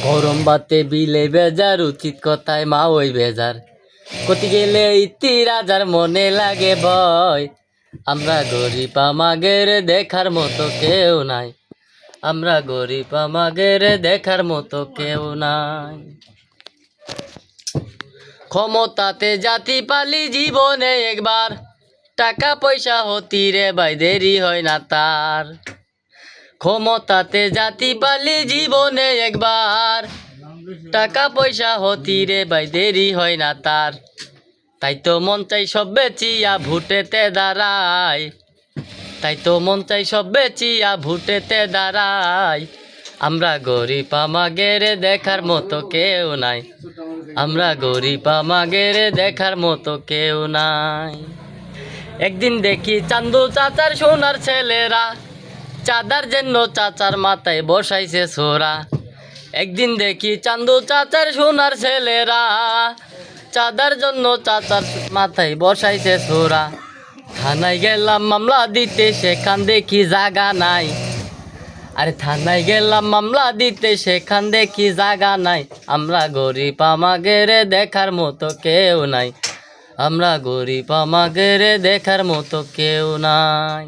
গরম বাতে বিলে বেজার উচিত কথায় মা ওই বেজার কতি গেলে ইতি রাজার মনে লাগে ভয়। আমরা গরিব আমাগের দেখার মতো কেউ নাই, আমরা গরিব আমাগের দেখার মতো কেউ নাই। ক্ষমতাতে জাতি পালি জীবনে একবার, টাকা পয়সা হতি রে ভাই দেরি হয় না তার। ক্ষমতাতে জাতি পালি জীবনে একবার, টাকা পয়সা হতি রে ভাই দেরি হয় না তার। তাই তো মন চাই সব বেচিয়া ভোটেতে দাঁড়ায়, তাই তো মন চাই সব বেচিয়া ভোটেতে দাঁড়ায়। আমরা গরিব আমাগের দেখার মতো কেউ নাই, আমরা গরিব আমাগের দেখার মতো কেউ নাই। একদিন দেখি চান্দু চাচার সোনার ছেলেরা, চাঁদার জন্য চাচার মাথায় বসাইছে ছোরা। একদিন দেখি চান্দু চাচার সোনার ছেলেরা, চাঁদার জন্য চাচার মাথায় বসাইছে ছোরা। থানায় গেলাম মামলা দিতে, সেখান দেখি জায়গা নাই। আরে থানায় গেলাম মামলা দিতে, সেখান দেখি জায়গা নাই। আমরা গরিব আমাগের দেখার মতো কেউ নাই, আমরা গরিব আমাগের দেখার মতো কেউ নাই।